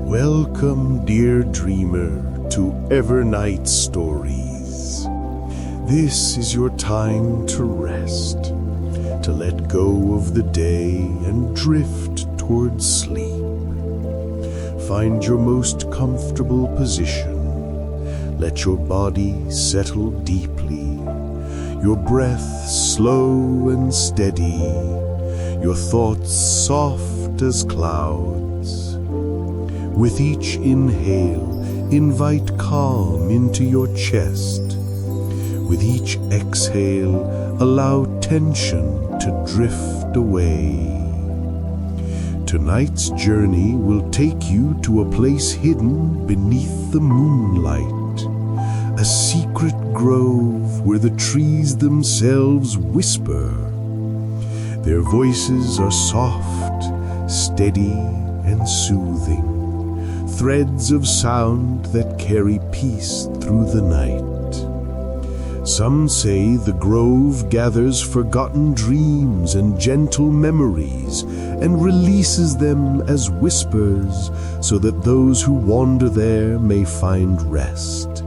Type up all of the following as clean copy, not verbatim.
Welcome, dear dreamer, to Evernight Stories. This is your time to rest, to let go of the day and drift towards sleep. Find your most comfortable position. Let your body settle deeply, your breath slow and steady, your thoughts soft as clouds. With each inhale, invite calm into your chest. With each exhale, allow tension to drift away. Tonight's journey will take you to a place hidden beneath the moonlight, a secret grove where the trees themselves whisper. Their voices are soft, steady, and soothing. Threads of sound that carry peace through the night. Some say the grove gathers forgotten dreams and gentle memories and releases them as whispers so that those who wander there may find rest.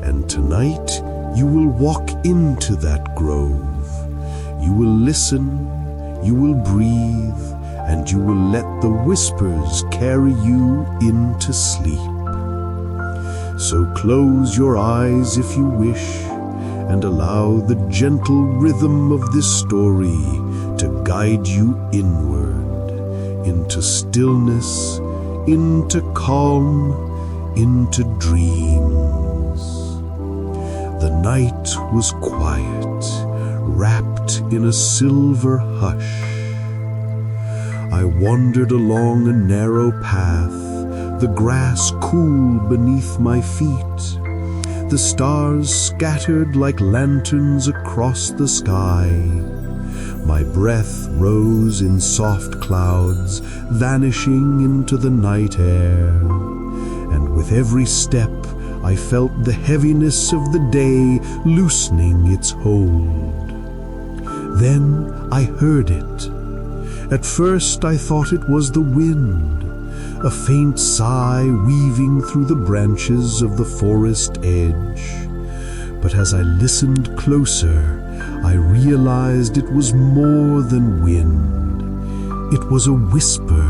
And tonight you will walk into that grove. You will listen, you will breathe, and you will let the whispers carry you into sleep. So close your eyes if you wish, and allow the gentle rhythm of this story to guide you inward, into stillness, into calm, into dreams. The night was quiet, wrapped in a silver hush. I wandered along a narrow path, the grass cool beneath my feet, the stars scattered like lanterns across the sky. My breath rose in soft clouds, vanishing into the night air, and with every step I felt the heaviness of the day loosening its hold. Then I heard it. At first I thought it was the wind, a faint sigh weaving through the branches of the forest edge. But as I listened closer, I realized it was more than wind. It was a whisper,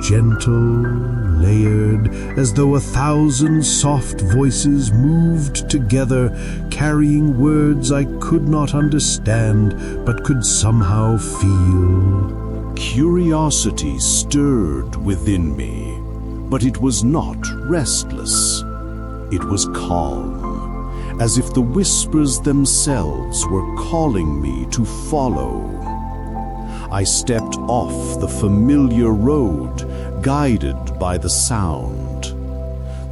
gentle, layered, as though 1,000 soft voices moved together, carrying words I could not understand, but could somehow feel. Curiosity stirred within me, but it was not restless. It was calm, as if the whispers themselves were calling me to follow. I stepped off the familiar road, guided by the sound.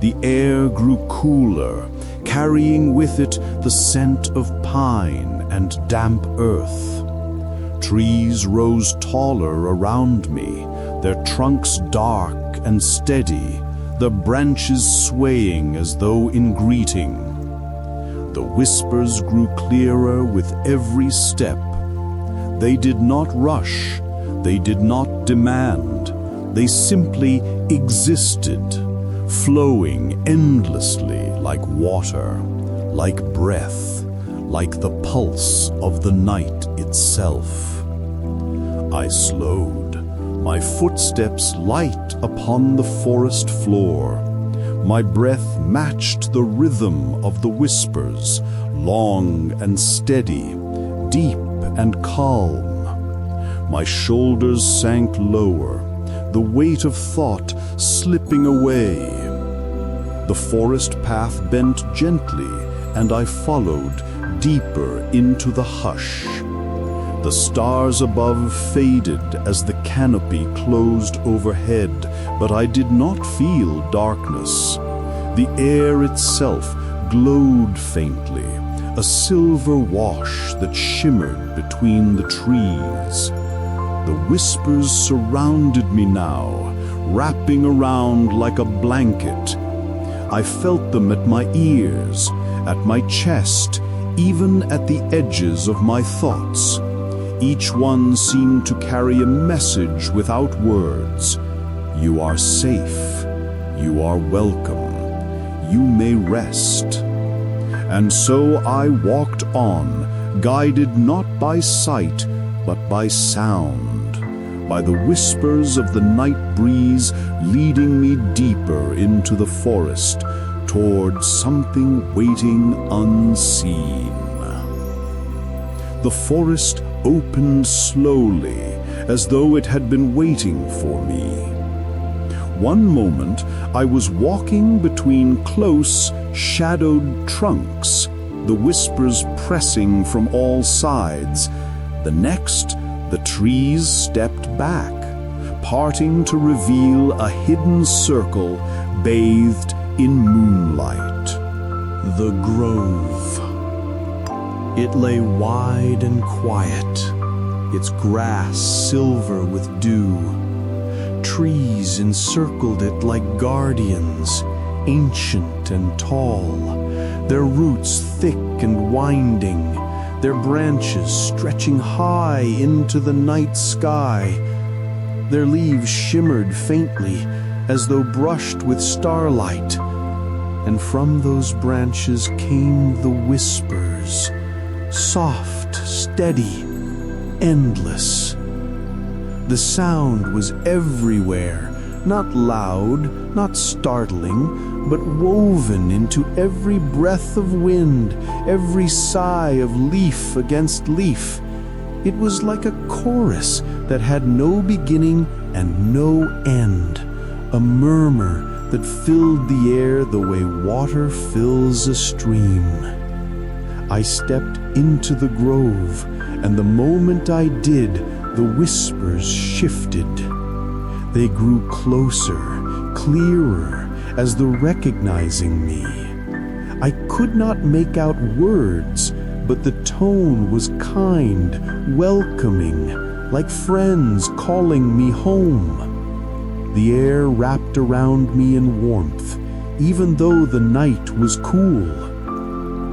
The air grew cooler, carrying with it the scent of pine and damp earth. Trees rose taller around me, their trunks dark and steady, the branches swaying as though in greeting. The whispers grew clearer with every step. They did not rush, they did not demand, they simply existed, flowing endlessly like water, like breath, like the pulse of the night itself. I slowed, my footsteps light upon the forest floor. My breath matched the rhythm of the whispers, long and steady, deep and calm. My shoulders sank lower, the weight of thought slipping away. The forest path bent gently, and I followed deeper into the hush. The stars above faded as the canopy closed overhead, but I did not feel darkness. The air itself glowed faintly, a silver wash that shimmered between the trees. The whispers surrounded me now, wrapping around like a blanket. I felt them at my ears, at my chest, even at the edges of my thoughts. Each one seemed to carry a message without words. You are safe. You are welcome. You may rest." And so I walked on, guided not by sight, but by sound, by the whispers of the night breeze leading me deeper into the forest, toward something waiting unseen. The forest opened slowly, as though it had been waiting for me. One moment I was walking between close, shadowed trunks, the whispers pressing from all sides. The next, the trees stepped back, parting to reveal a hidden circle bathed in moonlight. The grove. It lay wide and quiet, its grass silver with dew. Trees encircled it like guardians, ancient and tall, their roots thick and winding, their branches stretching high into the night sky. Their leaves shimmered faintly as though brushed with starlight, and from those branches came the whispers, soft, steady, endless. The sound was everywhere, not loud, not startling, but woven into every breath of wind, every sigh of leaf against leaf. It was like a chorus that had no beginning and no end, a murmur that filled the air the way water fills a stream. I stepped into the grove, and the moment I did, the whispers shifted. They grew closer, clearer, as though recognizing me. I could not make out words, but the tone was kind, welcoming, like friends calling me home. The air wrapped around me in warmth, even though the night was cool.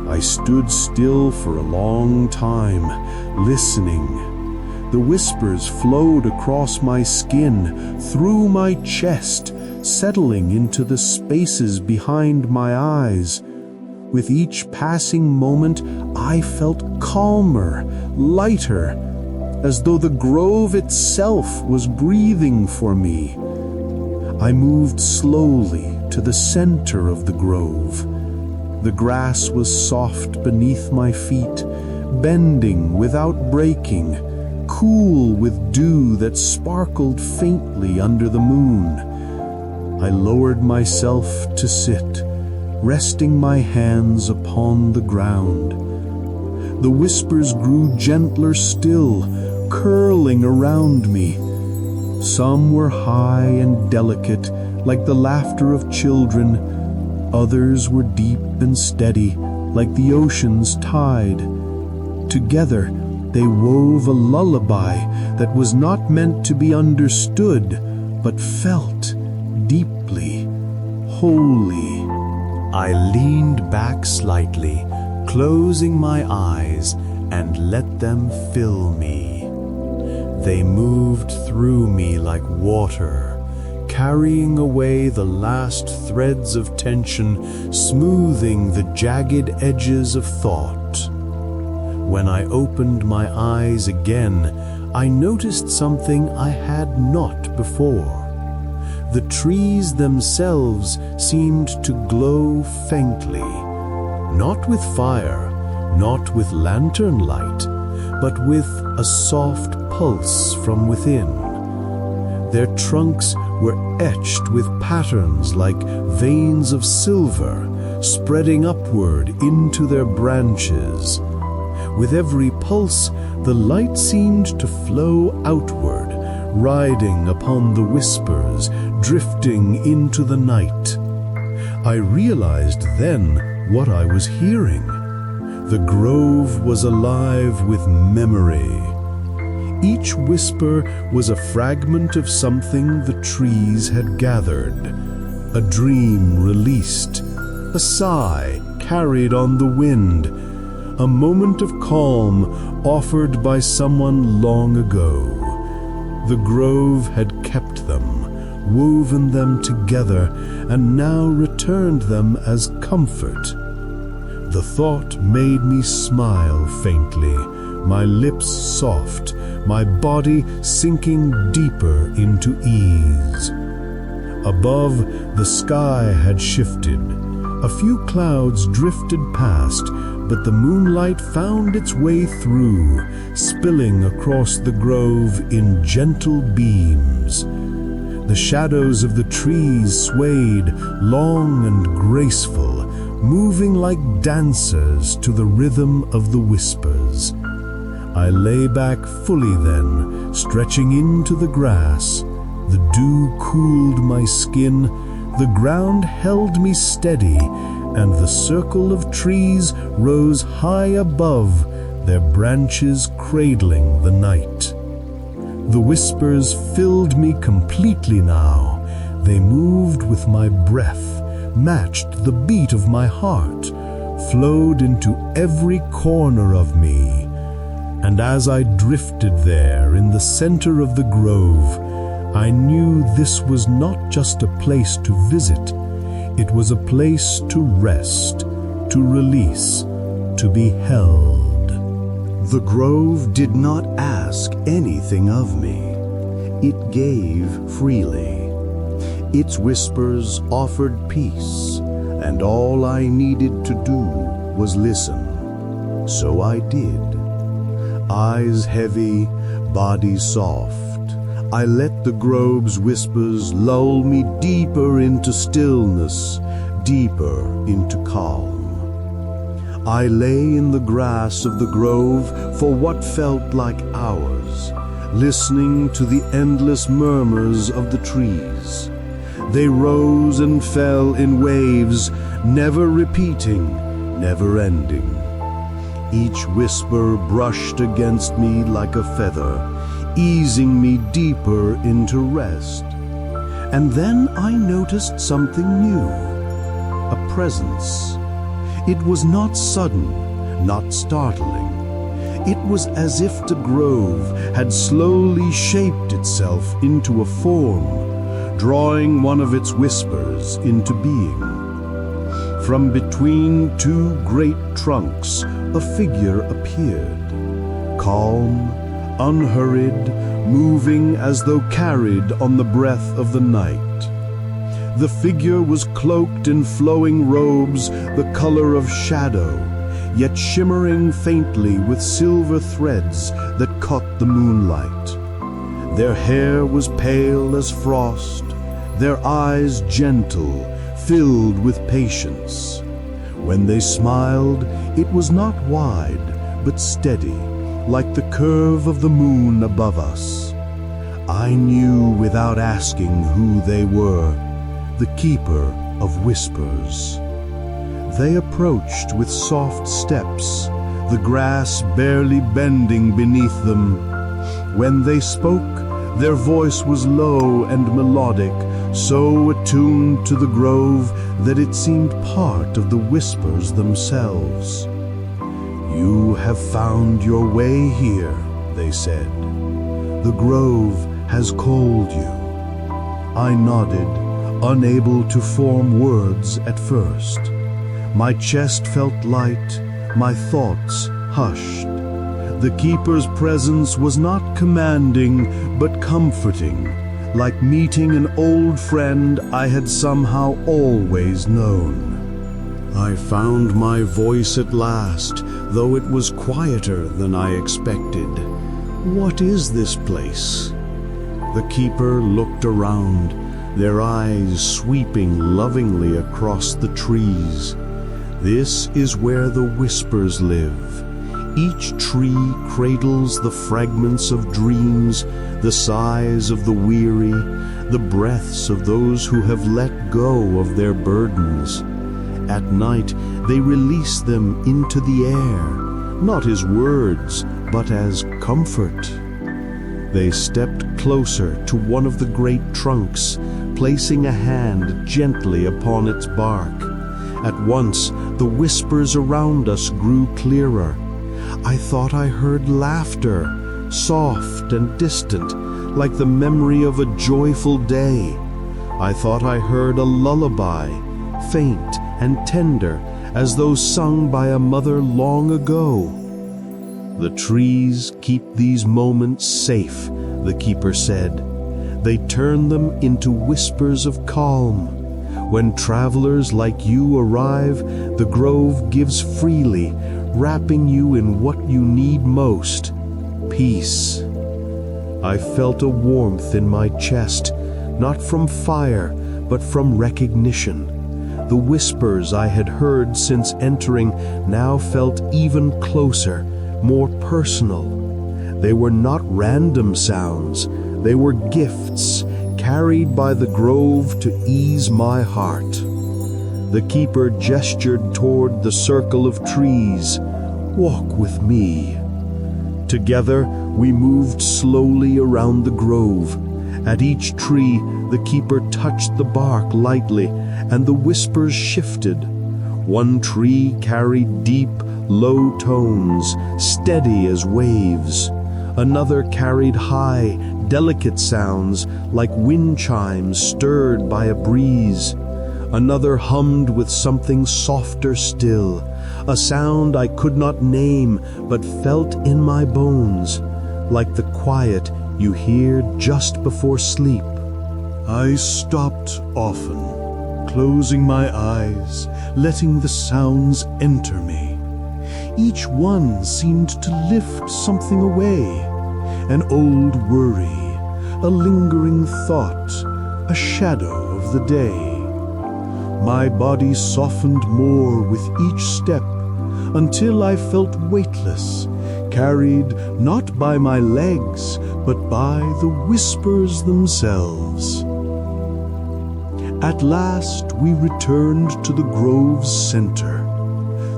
I stood still for a long time, listening. The whispers flowed across my skin, through my chest, settling into the spaces behind my eyes. With each passing moment, I felt calmer, lighter, as though the grove itself was breathing for me. I moved slowly to the center of the grove. The grass was soft beneath my feet, bending without breaking, cool with dew that sparkled faintly under the moon. I lowered myself to sit, resting my hands upon the ground. The whispers grew gentler still, curling around me. Some were high and delicate, like the laughter of children. Others were deep and steady, like the ocean's tide. Together, they wove a lullaby that was not meant to be understood, but felt deeply, wholly. I leaned back slightly, closing my eyes, and let them fill me. They moved through me like water, carrying away the last threads of tension, smoothing the jagged edges of thought. When I opened my eyes again, I noticed something I had not before. The trees themselves seemed to glow faintly, not with fire, not with lantern light, but with a soft pulse from within. Their trunks were etched with patterns like veins of silver, spreading upward into their branches. With every pulse, the light seemed to flow outward, riding upon the whispers, drifting into the night. I realized then what I was hearing. The grove was alive with memory. Each whisper was a fragment of something the trees had gathered, a dream released, a sigh carried on the wind, a moment of calm offered by someone long ago. The grove had kept them, woven them together, and now returned them as comfort. The thought made me smile faintly, my lips soft, my body sinking deeper into ease. Above, the sky had shifted. A few clouds drifted past, but the moonlight found its way through, spilling across the grove in gentle beams. The shadows of the trees swayed, long and graceful, moving like dancers to the rhythm of the whispers. I lay back fully then, stretching into the grass. The dew cooled my skin, the ground held me steady, and the circle of trees rose high above, their branches cradling the night. The whispers filled me completely now. They moved with my breath, matched the beat of my heart, flowed into every corner of me. And as I drifted there in the center of the grove, I knew this was not just a place to visit. It was a place to rest, to release, to be held. The grove did not ask anything of me. It gave freely. Its whispers offered peace, and all I needed to do was listen. So I did. Eyes heavy, body soft, I let the grove's whispers lull me deeper into stillness, deeper into calm. I lay in the grass of the grove for what felt like hours, listening to the endless murmurs of the trees. They rose and fell in waves, never repeating, never ending. Each whisper brushed against me like a feather, easing me deeper into rest. And then I noticed something new, a presence. It was not sudden, not startling. It was as if the grove had slowly shaped itself into a form, drawing one of its whispers into being. From between two great trunks, a figure appeared, calm, unhurried, moving as though carried on the breath of the night. The figure was cloaked in flowing robes, the color of shadow, yet shimmering faintly with silver threads that caught the moonlight. Their hair was pale as frost, their eyes gentle, filled with patience. When they smiled, it was not wide, but steady, like the curve of the moon above us. I knew without asking who they were, the keeper of whispers. They approached with soft steps, the grass barely bending beneath them. When they spoke, their voice was low and melodic, so attuned to the grove that it seemed part of the whispers themselves. "You have found your way here," they said. "The grove has called you." I nodded, unable to form words at first. My chest felt light, my thoughts hushed. The keeper's presence was not commanding, but comforting, like meeting an old friend I had somehow always known. I found my voice at last, though it was quieter than I expected. "What is this place?" The keeper looked around, their eyes sweeping lovingly across the trees. "This is where the whispers live. Each tree cradles the fragments of dreams, the sighs of the weary, the breaths of those who have let go of their burdens. At night, they release them into the air, not as words, but as comfort." They stepped closer to one of the great trunks, placing a hand gently upon its bark. At once, the whispers around us grew clearer. I thought I heard laughter, soft and distant, like the memory of a joyful day. I thought I heard a lullaby, faint and tender, as though sung by a mother long ago. The trees keep these moments safe, the keeper said. They turn them into whispers of calm. When travelers like you arrive, the grove gives freely, wrapping you in what you need most, peace. I felt a warmth in my chest, not from fire, but from recognition. The whispers I had heard since entering now felt even closer, more personal. They were not random sounds, they were gifts carried by the grove to ease my heart. The keeper gestured toward the circle of trees. Walk with me. Together, we moved slowly around the grove. At each tree, the keeper touched the bark lightly, and the whispers shifted. One tree carried deep, low tones, steady as waves. Another carried high, delicate sounds like wind chimes stirred by a breeze. Another hummed with something softer still, a sound I could not name but felt in my bones, like the quiet you hear just before sleep. I stopped often, closing my eyes, letting the sounds enter me. Each one seemed to lift something away, an old worry, a lingering thought, a shadow of the day. My body softened more with each step until I felt weightless, carried not by my legs, but by the whispers themselves. At last we returned to the grove's center.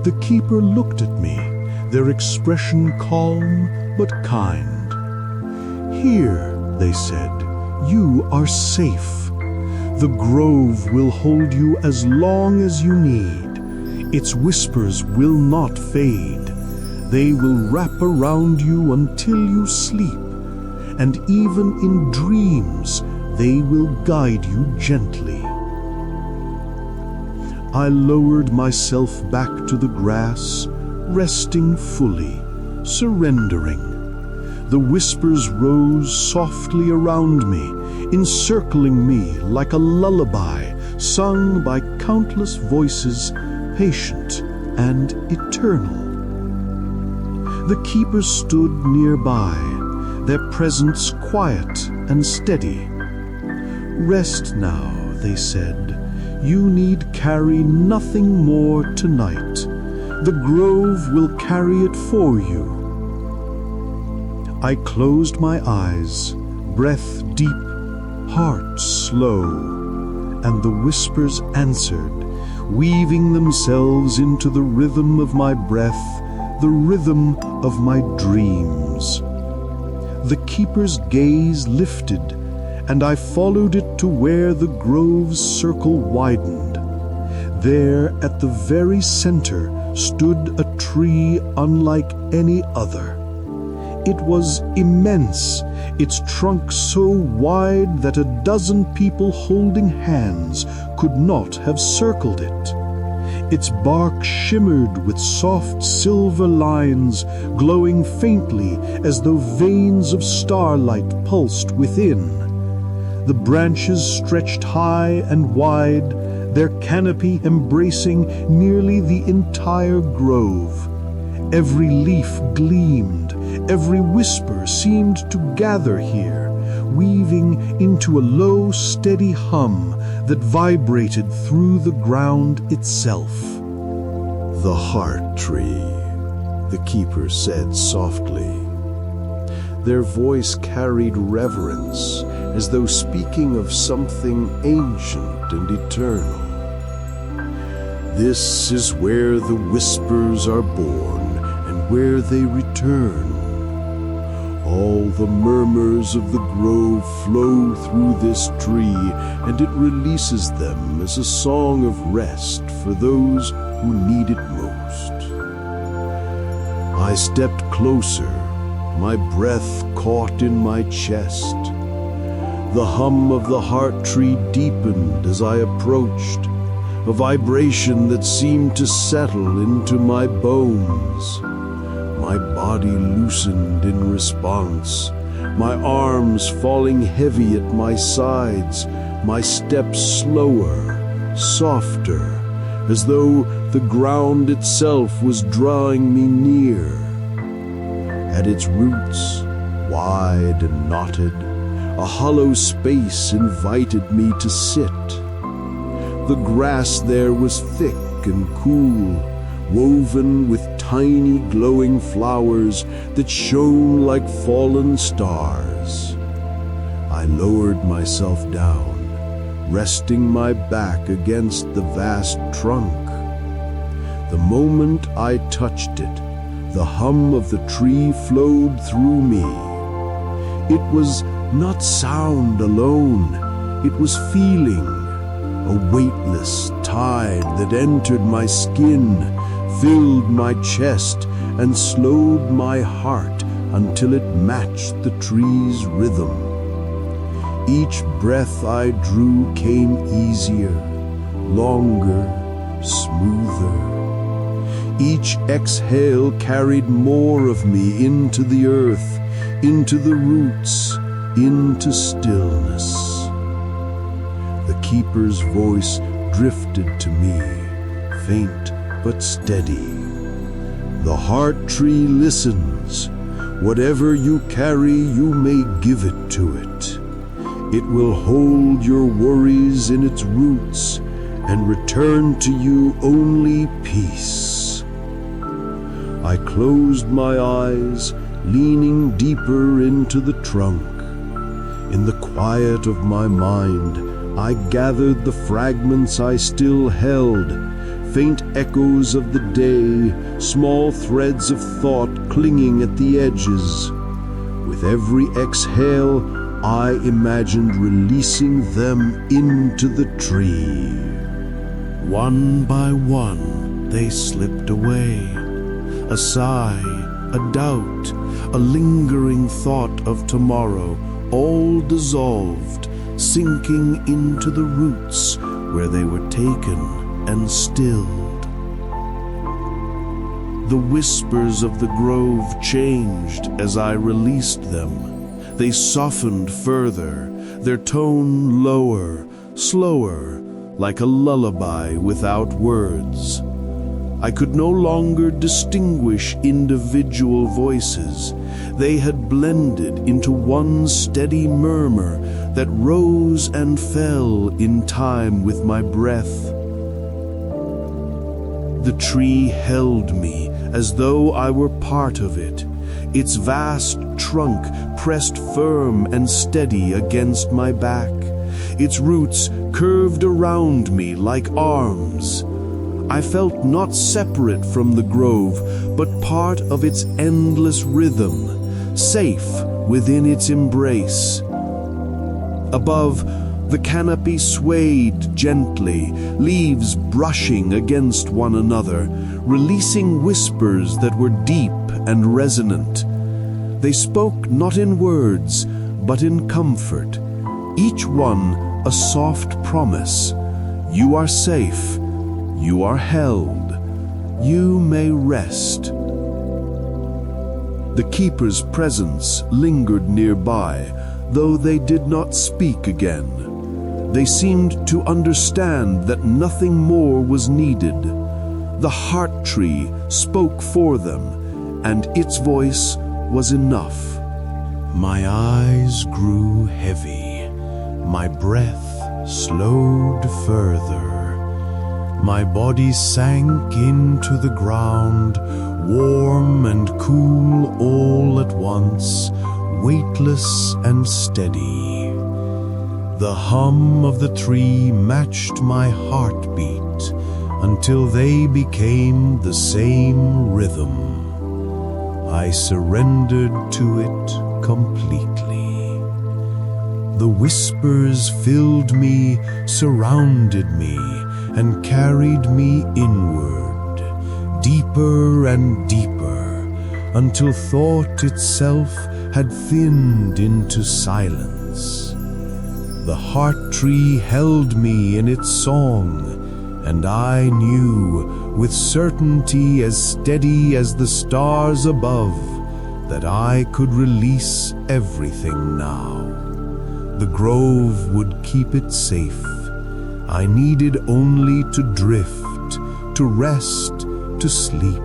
The keeper looked at me, their expression calm but kind. Here, they said, you are safe. The grove will hold you as long as you need. Its whispers will not fade. They will wrap around you until you sleep, and even in dreams they will guide you gently. I lowered myself back to the grass, resting fully, surrendering. The whispers rose softly around me, encircling me like a lullaby sung by countless voices, patient and eternal. The keepers stood nearby, their presence quiet and steady. Rest now, they said. You need carry nothing more tonight. The grove will carry it for you. I closed my eyes, breath deep, heart slow, and the whispers answered, weaving themselves into the rhythm of my breath, the rhythm of my dreams. The keeper's gaze lifted, and I followed it to where the grove's circle widened. There, at the very center, stood a tree unlike any other. It was immense, its trunk so wide that a dozen people holding hands could not have circled it. Its bark shimmered with soft silver lines, glowing faintly as though veins of starlight pulsed within. The branches stretched high and wide, their canopy embracing nearly the entire grove. Every leaf gleamed, every whisper seemed to gather here, weaving into a low, steady hum that vibrated through the ground itself. The heart tree, the keeper said softly. Their voice carried reverence, as though speaking of something ancient and eternal. This is where the whispers are born and where they return. All the murmurs of the grove flow through this tree, and it releases them as a song of rest for those who need it most. I stepped closer, my breath caught in my chest. The hum of the heart tree deepened as I approached, a vibration that seemed to settle into my bones. My body loosened in response, my arms falling heavy at my sides, my steps slower, softer, as though the ground itself was drawing me near. At its roots, wide and knotted, a hollow space invited me to sit. The grass there was thick and cool, woven with tiny glowing flowers that shone like fallen stars. I lowered myself down, resting my back against the vast trunk. The moment I touched it, the hum of the tree flowed through me. It was not sound alone, it was feeling, a weightless tide that entered my skin, filled my chest, and slowed my heart until it matched the tree's rhythm. Each breath I drew came easier, longer, smoother. Each exhale carried more of me into the earth, into the roots, into stillness. The keeper's voice drifted to me, faint but steady. The heart tree listens. Whatever you carry, you may give it to it. It will hold your worries in its roots and return to you only peace. I closed my eyes, leaning deeper into the trunk. In the quiet of my mind, I gathered the fragments I still held, faint echoes of the day, small threads of thought clinging at the edges. With every exhale, I imagined releasing them into the tree. One by one, they slipped away. A sigh, a doubt, a lingering thought of tomorrow, all dissolved, sinking into the roots where they were taken and stilled. The whispers of the grove changed as I released them. They softened further, their tone lower, slower, like a lullaby without words. I could no longer distinguish individual voices. They had blended into one steady murmur that rose and fell in time with my breath. The tree held me as though I were part of it, its vast trunk pressed firm and steady against my back, its roots curved around me like arms. I felt not separate from the grove, but part of its endless rhythm, safe within its embrace. Above, the canopy swayed gently, leaves brushing against one another, releasing whispers that were deep and resonant. They spoke not in words, but in comfort, each one a soft promise. You are safe. You are held. You may rest. The keeper's presence lingered nearby, though they did not speak again. They seemed to understand that nothing more was needed. The heart tree spoke for them, and its voice was enough. My eyes grew heavy. My breath slowed further. My body sank into the ground, warm and cool all at once, weightless and steady. The hum of the tree matched my heartbeat until they became the same rhythm. I surrendered to it completely. The whispers filled me, surrounded me, and carried me inward, deeper and deeper, until thought itself had thinned into silence. The heart tree held me in its song, and I knew, with certainty as steady as the stars above, that I could release everything now. The grove would keep it safe. I needed only to drift, to rest, to sleep.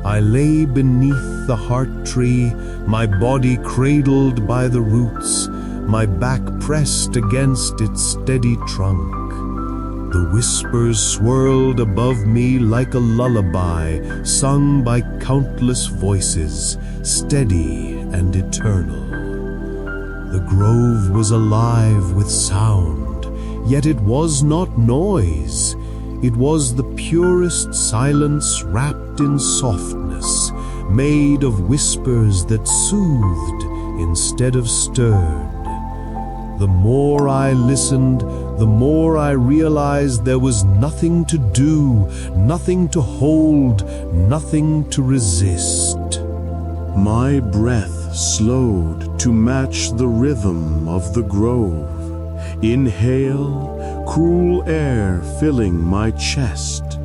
I lay beneath the heart tree, my body cradled by the roots, my back pressed against its steady trunk. The whispers swirled above me like a lullaby sung by countless voices, steady and eternal. The grove was alive with sound, yet it was not noise. It was the purest silence wrapped in softness, made of whispers that soothed instead of stirred. The more I listened, the more I realized there was nothing to do, nothing to hold, nothing to resist. My breath slowed to match the rhythm of the grove. Inhale, cool air filling my chest.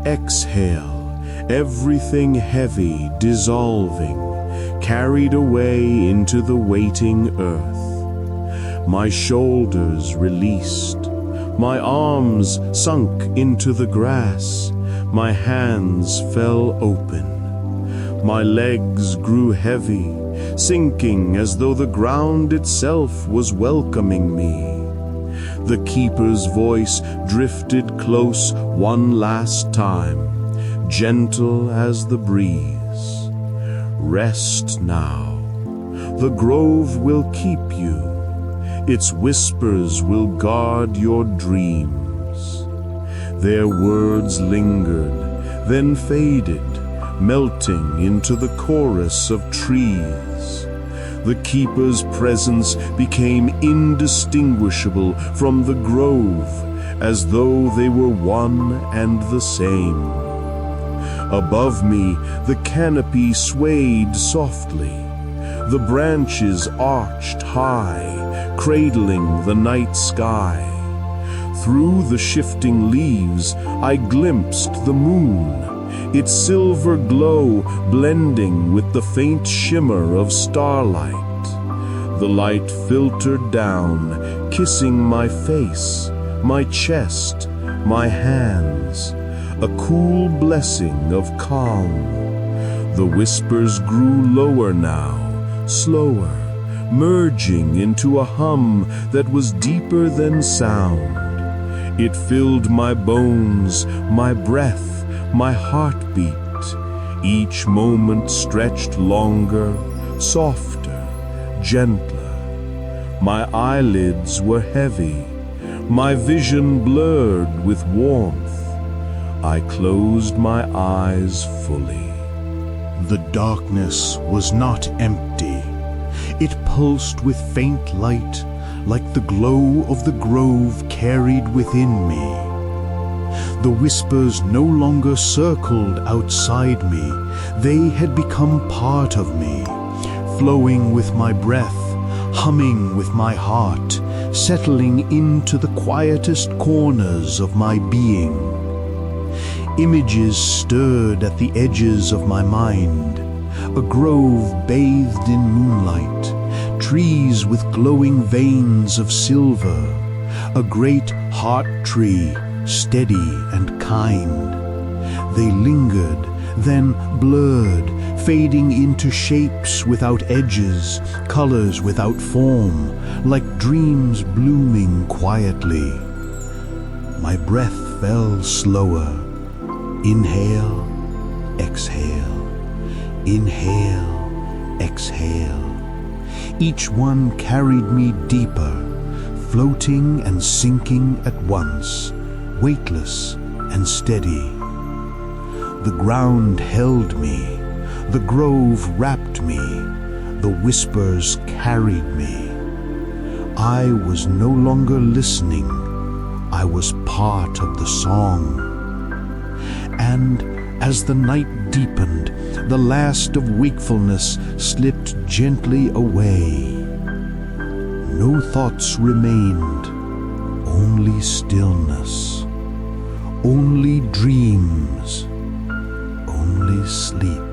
Exhale, everything heavy dissolving, carried away into the waiting earth. My shoulders released, my arms sunk into the grass, my hands fell open. My legs grew heavy, sinking as though the ground itself was welcoming me. The keeper's voice drifted close one last time, gentle as the breeze. Rest now. The grove will keep you. Its whispers will guard your dreams. Their words lingered, then faded, melting into the chorus of trees. The keeper's presence became indistinguishable from the grove, as though they were one and the same. Above me, the canopy swayed softly. The branches arched high, cradling the night sky. Through the shifting leaves, I glimpsed the moon, its silver glow blending with the faint shimmer of starlight. The light filtered down, kissing my face, my chest, my hands, a cool blessing of calm. The whispers grew lower now, slower, merging into a hum that was deeper than sound. It filled my bones, my breath, my heartbeat. Each moment stretched longer, softer, gentler. My eyelids were heavy, my vision blurred with warmth. I closed my eyes fully. The darkness was not empty. It pulsed with faint light, like the glow of the grove carried within me. The whispers no longer circled outside me. They had become part of me, flowing with my breath, humming with my heart, settling into the quietest corners of my being. Images stirred at the edges of my mind. A grove bathed in moonlight, trees with glowing veins of silver, a great heart tree, steady and kind. They lingered, then blurred, fading into shapes without edges, colors without form, like dreams blooming quietly. My breath fell slower. Inhale, exhale. Inhale, exhale. Each one carried me deeper, floating and sinking at once, weightless and steady. The ground held me, the grove wrapped me, the whispers carried me. I was no longer listening, I was part of the song. And as the night deepened, the last of wakefulness slipped gently away. No thoughts remained, only stillness, only dreams, only sleep.